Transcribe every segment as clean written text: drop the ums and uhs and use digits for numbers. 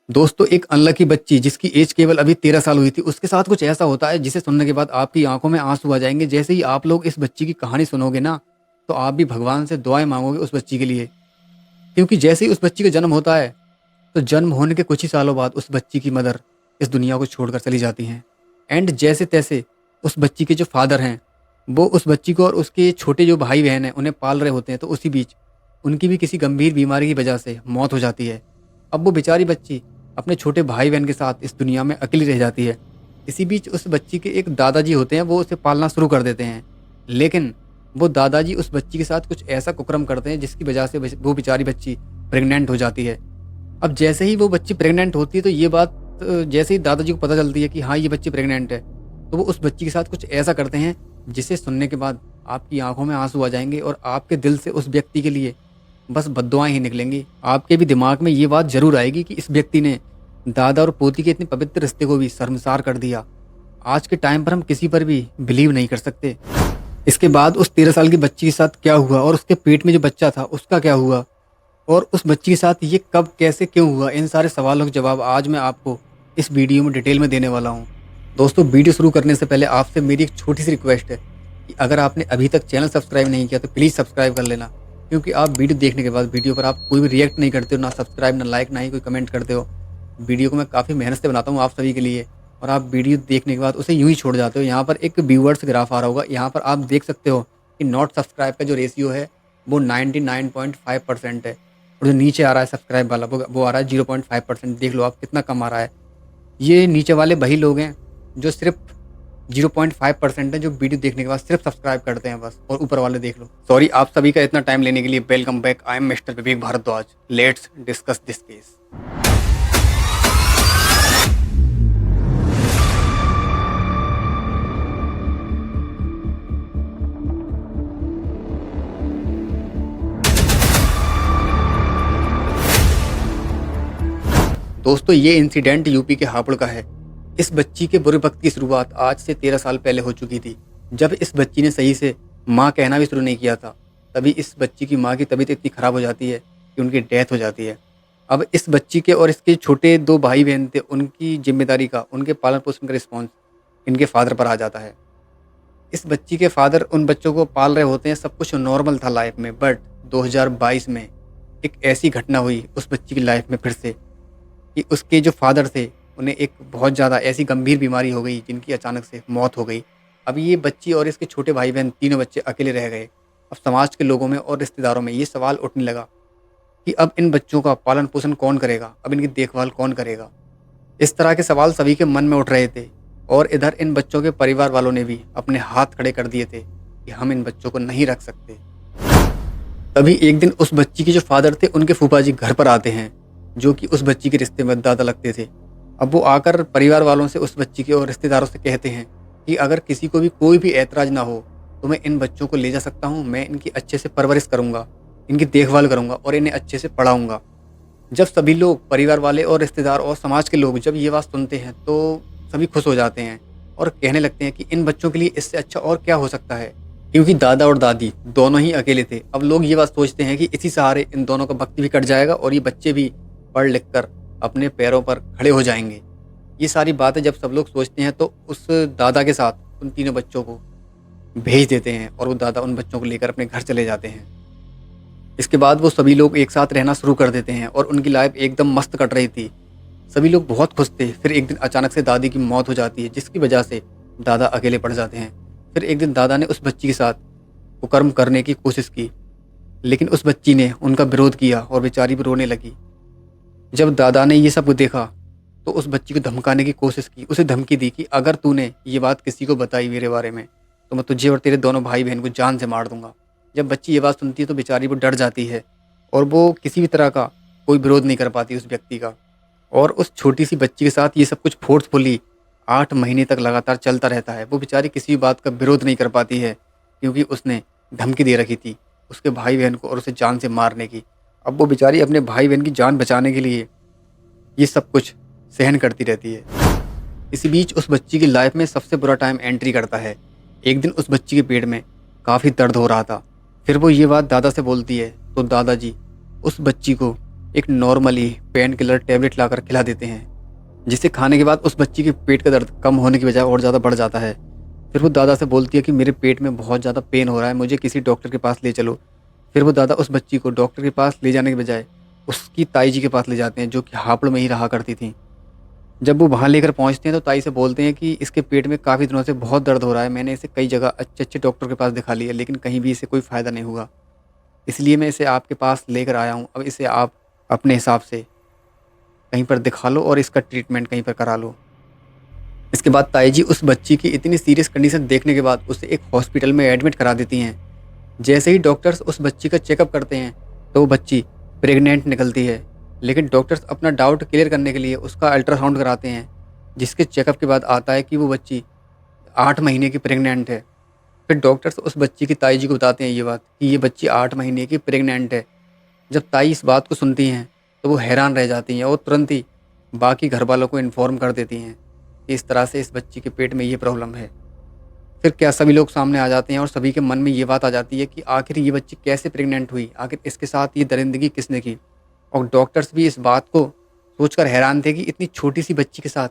दोस्तों एक अनलकी बच्ची जिसकी एज केवल अभी 13 साल हुई थी, उसके साथ कुछ ऐसा होता है जिसे सुनने के बाद आपकी आँखों में आँसू आ जाएँगे। जैसे ही आप लोग इस बच्ची की कहानी सुनोगे ना, तो आप भी भगवान से दुआएँ माँगोगे उस बच्ची के लिए। क्योंकि जैसे ही उस बच्ची का जन्म होता है, तो जन्म होने के कुछ ही सालों बाद उस बच्ची की मदर इस दुनिया को छोड़कर चली जाती हैं। एंड जैसे-तैसे उस बच्ची के जो फादर हैं, वो उस बच्ची को और उसके छोटे जो भाई-बहन हैं, उन्हें पाल रहे होते हैं। तो उसी बीच उनकी भी किसी गंभीर बीमारी की वजह से मौत हो जाती है। अब वो बेचारी बच्ची अपने छोटे भाई-बहन के साथ इस दुनिया में अकेली रह जाती है। इसी बीच उस बच्ची के एक दादाजी होते हैं, वो उसे पालना शुरू कर देते हैं। लेकिन वो दादाजी उस बच्ची के साथ कुछ ऐसा कुकर्म करते हैं जिसकी वजह से वो बेचारी बच्ची प्रेग्नेंट हो जाती है। अब जैसे ही वो बच्ची प्रेग्नेंट होती है, तो ये बात जैसे ही दादाजी को पता चलती है कि हाँ, ये बच्ची प्रेग्नेंट है, तो वो उस बच्ची के साथ कुछ ऐसा करते हैं जिसे सुनने के बाद आपकी आँखों में आँसू आ जाएँगे और आपके दिल से उस व्यक्ति के लिए बस बद्दुआएँ ही निकलेंगी। आपके भी दिमाग में ये बात ज़रूर आएगी कि इस व्यक्ति ने दादा और पोती के इतने पवित्र रिश्ते को भी शर्मसार कर दिया। आज के टाइम पर हम किसी पर भी बिलीव नहीं कर सकते। इसके बाद उस 13 साल की बच्ची के साथ क्या हुआ और उसके पेट में जो बच्चा था उसका क्या हुआ? और उस बच्ची के साथ ये कब, कैसे, क्यों हुआ? इन सारे सवालों के जवाब आज मैं आपको इस वीडियो में डिटेल में देने वाला हूँ। दोस्तों वीडियो शुरू करने से पहले आपसे मेरी एक छोटी-सी रिक्वेस्ट है कि अगर आपने अभी तक चैनल सब्सक्राइब नहीं किया तो प्लीज़ सब्सक्राइब कर लेना। क्योंकि आप वीडियो देखने के बाद वीडियो पर आप कोई भी रिएक्ट नहीं करते हो, ना सब्सक्राइब, ना लाइक, ना ही कोई कमेंट करते हो। वीडियो को मैं काफ़ी मेहनत से बनाता हूँ आप सभी के लिए, और आप वीडियो देखने के बाद उसे यूँ ही छोड़ जाते हो। यहाँ पर एक व्यूअर्स ग्राफ आ रहा होगा, यहाँ पर आप देख सकते हो कि नॉट सब्सक्राइब का जो रेशियो है वो 99.5% है। और जो नीचे आ रहा है सब्सक्राइब वाला वो आ रहा है 0.5%। देख लो आप कितना कम आ रहा है। ये नीचे वाले वही लोग हैं जो सिर्फ 0.5% है, जो वीडियो देखने के बाद सिर्फ सब्सक्राइब करते हैं बस, और ऊपर वाले देख लो। सॉरी आप सभी का इतना टाइम लेने के लिए। Welcome back, I am mister Vivek Bhardwaj. Let's discuss this case. दोस्तों ये इंसिडेंट यूपी के हापुड़ का है। इस बच्ची के बुरे वक्त की शुरुआत आज से 13 साल पहले हो चुकी थी। जब इस बच्ची ने सही से माँ कहना भी शुरू नहीं किया था, तभी इस बच्ची की माँ की तबीयत इतनी ख़राब हो जाती है कि उनकी डेथ हो जाती है। अब इस बच्ची के और इसके छोटे 2 भाई-बहन थे, उनकी ज़िम्मेदारी का, उनके पालन-पोषण का रिस्पॉन्स इनके फ़ादर पर आ जाता है। इस बच्ची के फ़ादर उन बच्चों को पाल रहे होते हैं, सब कुछ नॉर्मल था लाइफ़ में, बट 2022 में एक ऐसी घटना हुई उस बच्ची की लाइफ़ में फिर से कि उसके जो फादर थे, उन्हें एक बहुत ज़्यादा ऐसी गंभीर बीमारी हो गई जिनकी अचानक से मौत हो गई। अब ये बच्ची और इसके छोटे भाई-बहन तीनों बच्चे अकेले रह गए। अब समाज के लोगों में और रिश्तेदारों में ये सवाल उठने लगा कि अब इन बच्चों का पालन-पोषण कौन करेगा? अब इनकी देखभाल कौन करेगा? इस तरह के सवाल सभी के मन में उठ रहे थे, और इधर इन बच्चों के परिवार वालों ने भी अपने हाथ खड़े कर दिए थे कि हम इन बच्चों को नहीं रख सकते। तभी एक दिन उस बच्ची के जो फादर थे, उनके फूफा जी घर पर आते हैं, जो कि उस बच्ची के रिश्ते में दादा लगते थे। अब वो आकर परिवार वालों से, उस बच्ची के और रिश्तेदारों से कहते हैं कि अगर किसी को भी कोई भी ऐतराज़ ना हो, तो मैं इन बच्चों को ले जा सकता हूँ, मैं इनकी अच्छे से परवरिश करूँगा, इनकी देखभाल करूँगा और इन्हें अच्छे से पढ़ाऊँगा। जब सभी लोग, परिवार वाले और रिश्तेदार और समाज के लोग जब ये बात सुनते हैं, तो सभी खुश हो जाते हैं और कहने लगते हैं कि इन बच्चों के लिए इससे अच्छा और क्या हो सकता है। क्योंकि दादा और दादी दोनों ही अकेले थे। अब लोग ये बात सोचते हैं कि इसी सहारे इन दोनों का वक्त भी कट जाएगा और ये बच्चे भी पढ़ लिख कर अपने पैरों पर खड़े हो जाएंगे। ये सारी बातें जब सब लोग सोचते हैं, तो उस दादा के साथ उन तीनों बच्चों को भेज देते हैं और वो दादा उन बच्चों को लेकर अपने घर चले जाते हैं। इसके बाद वो सभी लोग एक साथ रहना शुरू कर देते हैं और उनकी लाइफ एकदम मस्त कट रही थी। सभी लोग बहुत खुश थे। फिर एक दिन अचानक से दादी की मौत हो जाती है, जिसकी वजह से दादा अकेले पड़ जाते हैं। फिर एक दिन दादा ने उस बच्ची के साथ कुकर्म करने की कोशिश की, लेकिन उस बच्ची ने उनका विरोध किया और बेचारी भी रोने लगी। जब दादा ने ये सब देखा, तो उस बच्ची को धमकाने की कोशिश की, उसे धमकी दी कि अगर तूने ये बात किसी को बताई मेरे बारे में, तो मैं तुझे और तेरे दोनों भाई बहन को जान से मार दूंगा। जब बच्ची ये बात सुनती है, तो बेचारी वो डर जाती है और वो किसी भी तरह का कोई विरोध नहीं कर पाती उस व्यक्ति का। और उस छोटी सी बच्ची के साथ ये सब कुछ फोर्सफुली 8 महीने तक लगातार चलता रहता है। वो बेचारी किसी भी बात का विरोध नहीं कर पाती है, क्योंकि उसने धमकी दे रखी थी उसके भाई बहन को और उसे जान से मारने की। अब वो बेचारी अपने भाई बहन की जान बचाने के लिए ये सब कुछ सहन करती रहती है। इसी बीच उस बच्ची की लाइफ में सबसे बुरा टाइम एंट्री करता है। एक दिन उस बच्ची के पेट में काफ़ी दर्द हो रहा था। फिर वो ये बात दादा से बोलती है, तो दादाजी उस बच्ची को एक नॉर्मली पेन किलर टैबलेट लाकर खिला देते हैं, जिसे खाने के बाद उस बच्ची के पेट का दर्द कम होने की बजाय और ज़्यादा बढ़ जाता है। फिर वो दादा से बोलती है कि मेरे पेट में बहुत ज़्यादा पेन हो रहा है, मुझे किसी डॉक्टर के पास ले चलो। फिर वो दादा उस बच्ची को डॉक्टर के पास ले जाने के बजाय उसकी ताई जी के पास ले जाते हैं, जो कि हापड़ में ही रहा करती थी। जब वो वहाँ लेकर पहुँचते हैं तो ताई से बोलते हैं कि इसके पेट में काफ़ी दिनों से बहुत दर्द हो रहा है, मैंने इसे कई जगह अच्छे-अच्छे डॉक्टर के पास दिखा लिया, लेकिन कहीं भी इसे कोई फ़ायदा नहीं हुआ। इसलिए मैं इसे आपके पास लेकर आया हूँ। अब इसे आप अपने हिसाब से कहीं पर दिखा लो और इसका ट्रीटमेंट कहीं पर करा लो। इसके बाद ताई जी उस बच्ची की इतनी सीरियस कंडीशन देखने के बाद उसे एक हॉस्पिटल में एडमिट करा देती हैं। जैसे ही डॉक्टर्स उस बच्ची का चेकअप करते हैं तो वो बच्ची प्रेग्नेंट निकलती है, लेकिन डॉक्टर्स अपना डाउट क्लियर करने के लिए उसका अल्ट्रासाउंड कराते हैं, जिसके चेकअप के बाद आता है कि वो बच्ची 8 महीने की प्रेग्नेंट है। फिर डॉक्टर्स उस बच्ची की ताई जी को बताते हैं ये बात कि ये बच्ची 8 महीने की प्रेग्नेंट है। जब ताई इस बात को सुनती हैं तो वो हैरान रह जाती हैं और तुरंत ही बाकी घर वालों को इन्फॉर्म कर देती हैं कि इस तरह से इस बच्ची के पेट में ये प्रॉब्लम है। फिर क्या सभी लोग सामने आ जाते हैं और सभी के मन में ये बात आ जाती है कि आखिर ये बच्ची कैसे प्रेग्नेंट हुई, आखिर इसके साथ ये दरिंदगी किसने की। और डॉक्टर्स भी इस बात को सोचकर हैरान थे कि इतनी छोटी सी बच्ची के साथ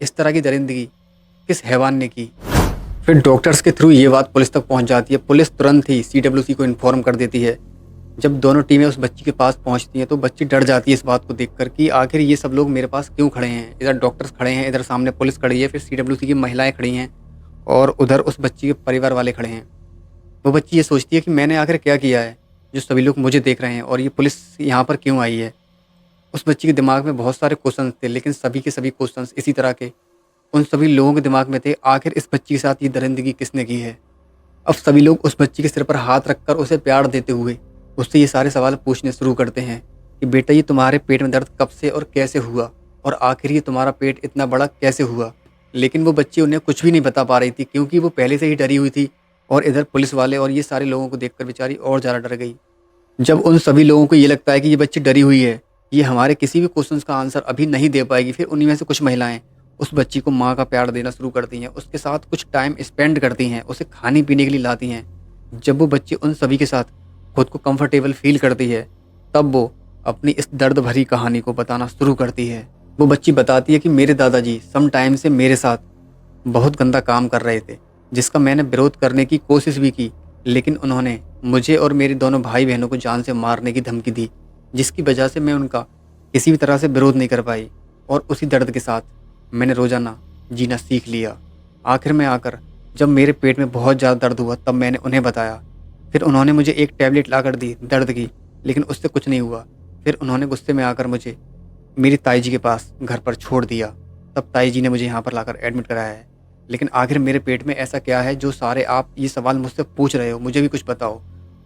इस तरह की दरिंदगी किस हैवान ने की। फिर डॉक्टर्स के थ्रू ये बात पुलिस तक पहुंच जाती है। पुलिस तुरंत ही सीडब्ल्यूसी को इन्फॉर्म कर देती है। जब दोनों टीमें उस बच्ची के पास पहुंचती हैं तो बच्ची डर जाती है इस बात को देखकर कि आखिर ये सब लोग मेरे पास क्यों खड़े हैं। इधर डॉक्टर्स खड़े हैं, इधर सामने पुलिस खड़ी है, फिर सीडब्ल्यूसी की महिलाएं खड़ी हैं और उधर उस बच्ची के परिवार वाले खड़े हैं। वो बच्ची ये सोचती है कि मैंने आखिर क्या किया है जो सभी लोग मुझे देख रहे हैं और ये पुलिस यहाँ पर क्यों आई है। उस बच्ची के दिमाग में बहुत सारे क्वेश्चंस थे, लेकिन सभी के सभी क्वेश्चंस इसी तरह के उन सभी लोगों के दिमाग में थे, आखिर इस बच्ची के साथ ये दरिंदगी किसने की है। अब सभी लोग उस बच्ची के सिर पर हाथ रखकर उसे प्यार देते हुए उससे ये सारे सवाल पूछने शुरू करते हैं कि बेटा ये तुम्हारे पेट में दर्द कब से और कैसे हुआ, और आखिर ये तुम्हारा पेट इतना बड़ा कैसे हुआ। लेकिन वो बच्ची उन्हें कुछ भी नहीं बता पा रही थी, क्योंकि वो पहले से ही डरी हुई थी और इधर पुलिस वाले और ये सारे लोगों को देखकर बेचारी और ज़्यादा डर गई। जब उन सभी लोगों को ये लगता है कि ये बच्ची डरी हुई है, ये हमारे किसी भी क्वेश्चन का आंसर अभी नहीं दे पाएगी, फिर उन्हीं में से कुछ महिलाएं उस बच्ची को माँ का प्यार देना शुरू करती हैं, उसके साथ कुछ टाइम स्पेंड करती हैं, उसे खाने पीने के लिए लाती हैं। जब वो बच्ची उन सभी के साथ खुद को कंफर्टेबल फील करती है, तब वो अपनी इस दर्द भरी कहानी को बताना शुरू करती है। वो बच्ची बताती है कि मेरे दादाजी सम टाइम से मेरे साथ बहुत गंदा काम कर रहे थे, जिसका मैंने विरोध करने की कोशिश भी की, लेकिन उन्होंने मुझे और मेरे दोनों भाई बहनों को जान से मारने की धमकी दी, जिसकी वजह से मैं उनका किसी भी तरह से विरोध नहीं कर पाई और उसी दर्द के साथ मैंने रोज़ाना जीना सीख लिया। आखिर में आकर जब मेरे पेट में बहुत ज़्यादा दर्द हुआ तब मैंने उन्हें बताया। फिर उन्होंने मुझे एक टैबलेट ला कर दी दर्द की, लेकिन उससे कुछ नहीं हुआ। फिर उन्होंने गुस्से में आकर मुझे मेरी ताई जी के पास घर पर छोड़ दिया। तब ताई जी ने मुझे यहाँ पर लाकर एडमिट कराया है। लेकिन आखिर मेरे पेट में ऐसा क्या है जो सारे आप ये सवाल मुझसे पूछ रहे हो, मुझे भी कुछ बताओ।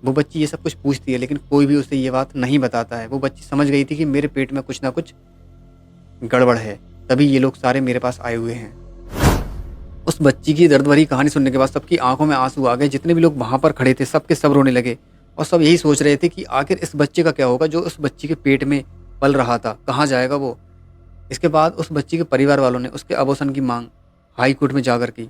वो बच्ची ये सब कुछ पूछती है, लेकिन कोई भी उसे ये बात नहीं बताता है। वो बच्ची समझ गई थी कि मेरे पेट में कुछ ना कुछ गड़बड़ है, तभी ये लोग सारे मेरे पास आए हुए हैं। उस बच्ची की दर्द भरी कहानी सुनने के बाद सबकी आंखों में आंसू आ गए। जितने भी लोग वहाँ पर खड़े थे सब के सब रोने लगे और सब यही सोच रहे थे कि आखिर इस बच्चे का क्या होगा जो उस बच्ची के पेट में पल रहा था, कहाँ जाएगा वो। इसके बाद उस बच्ची के परिवार वालों ने उसके अबॉर्शन की मांग हाई कोर्ट में जाकर की।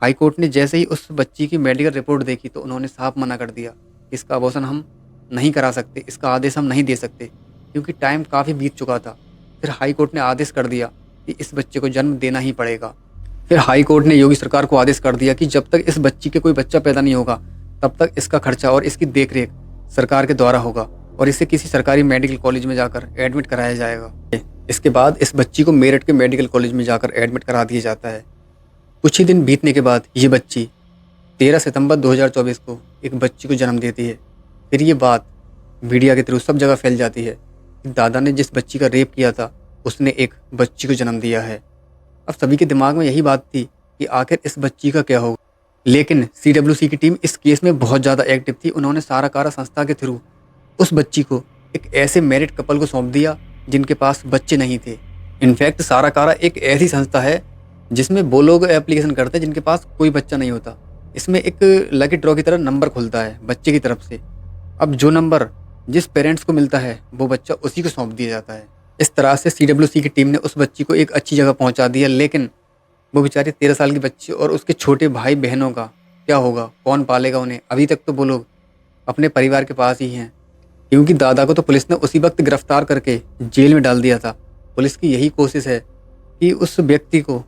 हाई कोर्ट ने जैसे ही उस बच्ची की मेडिकल रिपोर्ट देखी तो उन्होंने साफ मना कर दिया, इसका अबॉर्शन हम नहीं करा सकते, इसका आदेश हम नहीं दे सकते, क्योंकि टाइम काफ़ी बीत चुका था। फिर हाई कोर्ट ने आदेश कर दिया कि इस बच्चे को जन्म देना ही पड़ेगा। फिर हाई कोर्ट ने योगी सरकार को आदेश कर दिया कि जब तक इस बच्ची के कोई बच्चा पैदा नहीं होगा तब तक इसका खर्चा और इसकी देखरेख सरकार के द्वारा होगा और इसे किसी सरकारी मेडिकल कॉलेज में जाकर एडमिट कराया जाएगा। इसके बाद इस बच्ची को मेरठ के मेडिकल कॉलेज में जाकर एडमिट करा दिया जाता है। कुछ ही दिन बीतने के बाद ये बच्ची 13 सितंबर 2024 को एक बच्ची को जन्म देती है। फिर ये बात मीडिया के थ्रू सब जगह फैल जाती है कि दादा ने जिस बच्ची का रेप किया था उसने एक बच्ची को जन्म दिया है। अब सभी के दिमाग में यही बात थी कि आखिर इस बच्ची का क्या होगा। लेकिन सीडब्ल्यूसी की टीम इस केस में बहुत ज़्यादा एक्टिव थी। उन्होंने सारा कारा संस्था के थ्रू उस बच्ची को एक ऐसे मैरिड कपल को सौंप दिया जिनके पास बच्चे नहीं थे। इनफैक्ट सारा कारा एक ऐसी संस्था है जिसमें वो लोग एप्लीकेशन करते हैं जिनके पास कोई बच्चा नहीं होता। इसमें एक लकी ड्रॉ की तरह नंबर खुलता है बच्चे की तरफ से। अब जो नंबर जिस पेरेंट्स को मिलता है वो बच्चा उसी को सौंप दिया जाता है। इस तरह से सीडब्ल्यूसी की टीम ने उस बच्ची को एक अच्छी जगह पहुंचा दिया। लेकिन वो बेचारी 13 साल की बच्ची और उसके छोटे भाई बहनों का क्या होगा, कौन पालेगा उन्हें। अभी तक तो वो लोग अपने परिवार के पास ही हैं क्योंकि दादा को तो पुलिस ने उसी वक्त गिरफ्तार करके जेल में डाल दिया था। पुलिस की यही कोशिश है कि उस व्यक्ति को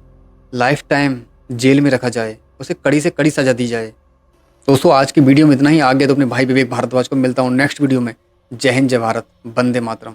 लाइफ टाइम जेल में रखा जाए, उसे कड़ी से कड़ी सजा दी जाए। दोस्तों आज की वीडियो में इतना ही। आगे तो अपने भाई विवेक भारद्वाज को मिलता हूँ नेक्स्ट वीडियो में। जय हिंद, जय भारत, वंदे मातरम।